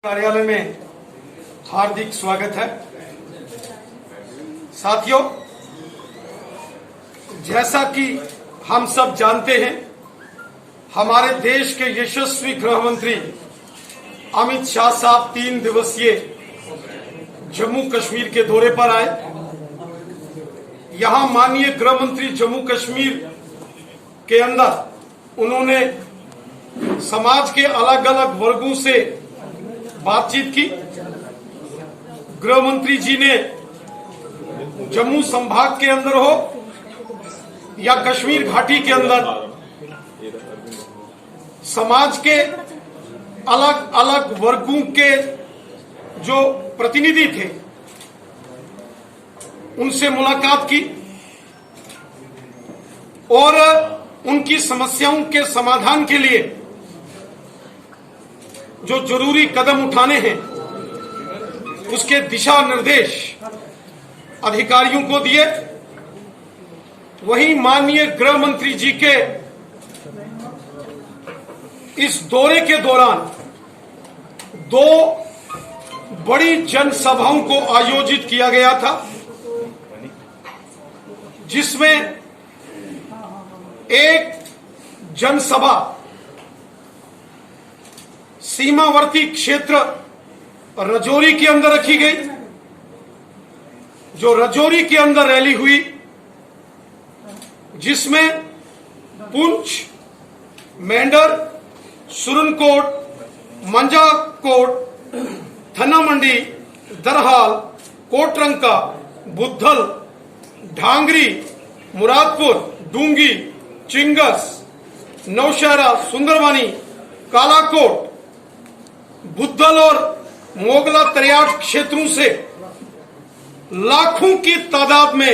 कार्यालय में हार्दिक स्वागत है। साथियों, जैसा कि हम सब जानते हैं, हमारे देश के यशस्वी गृह मंत्री अमित शाह साहब 3 दिवसीय जम्मू कश्मीर के दौरे पर आए। यहां माननीय गृह मंत्री जम्मू कश्मीर के अंदर उन्होंने समाज के अलग अलग वर्गों से बातचीत की। गृह मंत्री जी ने जम्मू संभाग के अंदर हो या कश्मीर घाटी के अंदर समाज के अलग अलग वर्गों के जो प्रतिनिधि थे उनसे मुलाकात की और उनकी समस्याओं के समाधान के लिए जो जरूरी कदम उठाने हैं उसके दिशा निर्देश अधिकारियों को दिए। वहीं माननीय गृह मंत्री जी के इस दौरे के दौरान 2 बड़ी जनसभाओं को आयोजित किया गया था, जिसमें एक जनसभा सीमावर्ती क्षेत्र राजौरी के अंदर रखी गई। जो राजौरी के अंदर रैली हुई, जिसमें पुंछ, मेंढर, सुरनकोट, मंजाकोट, थन्ना मंडी, दरहाल, कोटरंका, बुद्धल, ढांगरी, मुरादपुर, डूंगी, चिंगस, नौशहरा, सुंदरवानी, कालाकोट, बुद्धल और मोगला तरियाट क्षेत्रों से लाखों की तादाद में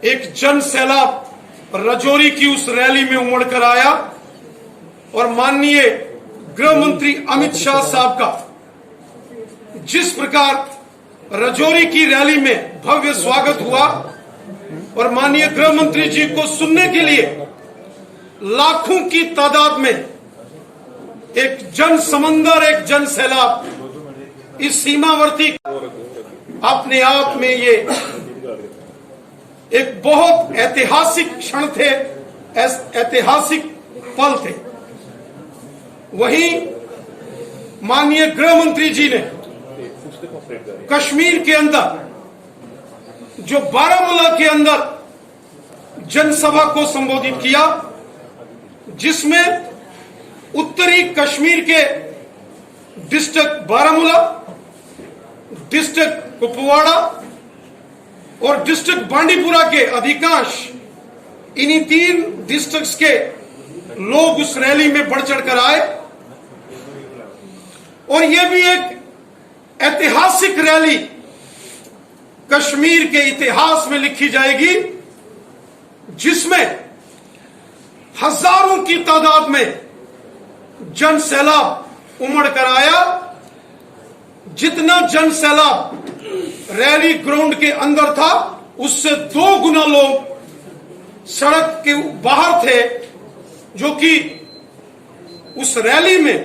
एक जन सैलाब राजौरी की उस रैली में उमड़ कर आया और माननीय गृह मंत्री अमित शाह साहब का जिस प्रकार राजौरी की रैली में भव्य स्वागत हुआ और माननीय गृह मंत्री जी को सुनने के लिए लाखों की तादाद में एक जन समंदर, एक जन सैलाब इस सीमावर्ती, अपने आप में ये एक बहुत ऐतिहासिक क्षण थे, ऐतिहासिक पल थे। वहीं माननीय गृह मंत्री जी ने कश्मीर के अंदर जो बारामूला के अंदर जनसभा को संबोधित किया, जिसमें उत्तरी कश्मीर के डिस्ट्रिक्ट बारामूला, डिस्ट्रिक्ट कुपवाड़ा और डिस्ट्रिक्ट बांडीपुरा के अधिकांश इन्हीं 3 डिस्ट्रिक्ट्स के लोग उस रैली में बढ़ चढ़कर आए और यह भी एक ऐतिहासिक रैली कश्मीर के इतिहास में लिखी जाएगी, जिसमें हजारों की तादाद में जन सैलाब उमड़ कर आया। जितना जन सैलाब रैली ग्राउंड के अंदर था, उससे 2 गुना लोग सड़क के बाहर थे, जो कि उस रैली में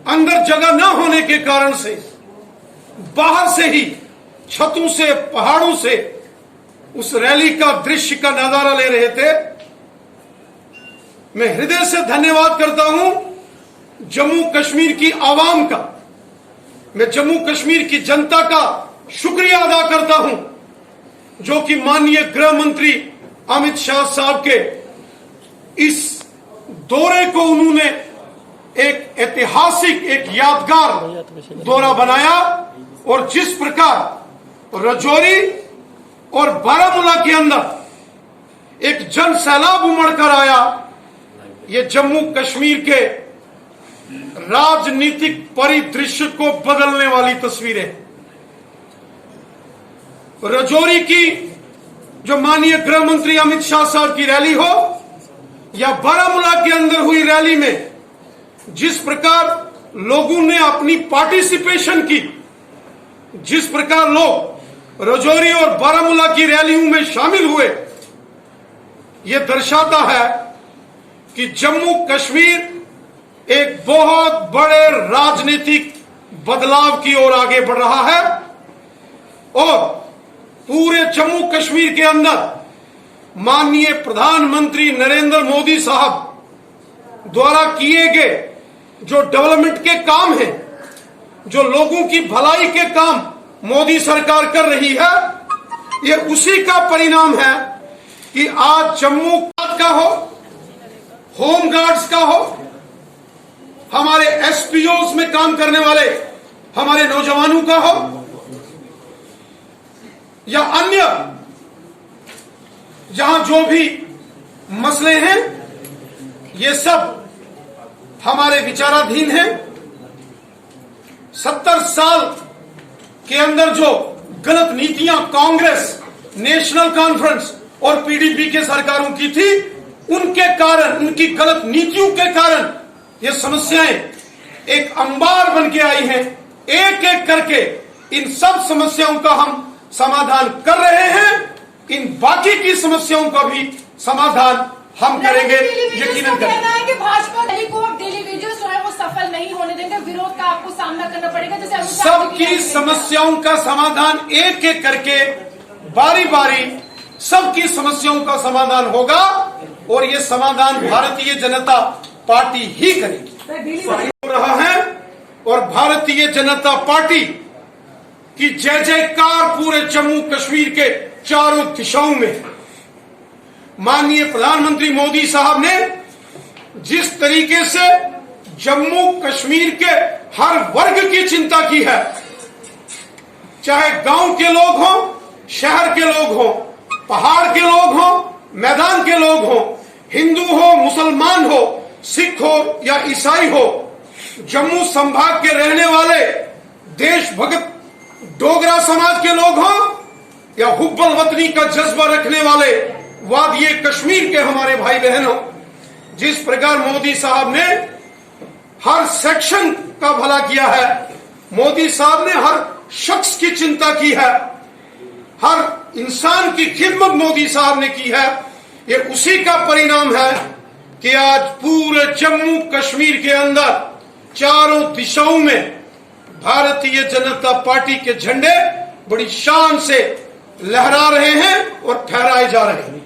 अंदर जगह न होने के कारण से बाहर से ही छतों से, पहाड़ों से उस रैली का दृश्य का नजारा ले रहे थे। मैं हृदय से धन्यवाद करता हूं जम्मू कश्मीर की आवाम का, मैं जम्मू कश्मीर की जनता का शुक्रिया अदा करता हूं, जो कि माननीय गृह मंत्री अमित शाह साहब के इस दौरे को उन्होंने एक ऐतिहासिक, एक यादगार दौरा बनाया और जिस प्रकार राजौरी और बारामूला के अंदर एक जन सैलाब उमड़ कर आया, ये जम्मू कश्मीर के राजनीतिक परिदृश्य को बदलने वाली तस्वीरें। राजौरी की जो माननीय गृह मंत्री अमित शाह साहब की रैली हो या बारामूला के अंदर हुई रैली में जिस प्रकार लोगों ने अपनी पार्टिसिपेशन की, जिस प्रकार लोग राजौरी और बारामूला की रैलियों में शामिल हुए, यह दर्शाता है कि जम्मू कश्मीर एक बहुत बड़े राजनीतिक बदलाव की ओर आगे बढ़ रहा है और पूरे जम्मू कश्मीर के अंदर माननीय प्रधानमंत्री नरेंद्र मोदी साहब द्वारा किए गए जो डेवलपमेंट के काम हैं, जो लोगों की भलाई के काम मोदी सरकार कर रही है, ये उसी का परिणाम है कि आज जम्मू का हो, होम गार्ड्स का हो, हमारे एसपीओस में काम करने वाले हमारे नौजवानों का हो या अन्य जहां जो भी मसले हैं, ये सब हमारे विचाराधीन हैं। 70 साल के अंदर जो गलत नीतियां कांग्रेस, नेशनल कॉन्फ्रेंस और पीडीपी के सरकारों की थी, उनके कारण, उनकी गलत नीतियों के कारण ये समस्याएं एक अंबार बन के आई हैं। एक एक करके इन सब समस्याओं का हम समाधान कर रहे हैं। इन बाकी की समस्याओं का भी समाधान हम करेंगे, यकीनन करेंगे। कहना है कि Bhajpa Delhi court daily wages जो है वो सफल नहीं होने देंगे, विरोध का आपको सामना करना पड़ेगा। जैसे सबकी समस्याओं का समाधान एक एक करके बारी बारी सबकी समस्याओं का समाधान होगा और ये समाधान भारतीय जनता पार्टी ही करेगी। हो रहा है और भारतीय जनता पार्टी की जय जयकार पूरे जम्मू कश्मीर के चारों दिशाओं में। माननीय प्रधानमंत्री मोदी साहब ने जिस तरीके से जम्मू कश्मीर के हर वर्ग की चिंता की है, चाहे गांव के लोग हों, शहर के लोग हों, पहाड़ के लोग हों, मैदान के लोग हों, हिंदू हो, मुसलमान हो, सिख हो या ईसाई हो, जम्मू संभाग के रहने वाले देशभक्त डोगरा समाज के लोग हों या हुब्बल वतनी का जज्बा रखने वाले वादिये कश्मीर के हमारे भाई बहन हो, जिस प्रकार मोदी साहब ने हर सेक्शन का भला किया है, मोदी साहब ने हर शख्स की चिंता की है, हर इंसान की खिदमत मोदी साहब ने की है, ये उसी का परिणाम है कि आज पूरे जम्मू कश्मीर के अंदर चारों दिशाओं में भारतीय जनता पार्टी के झंडे बड़ी शान से लहरा रहे हैं और फहराए जा रहे हैं।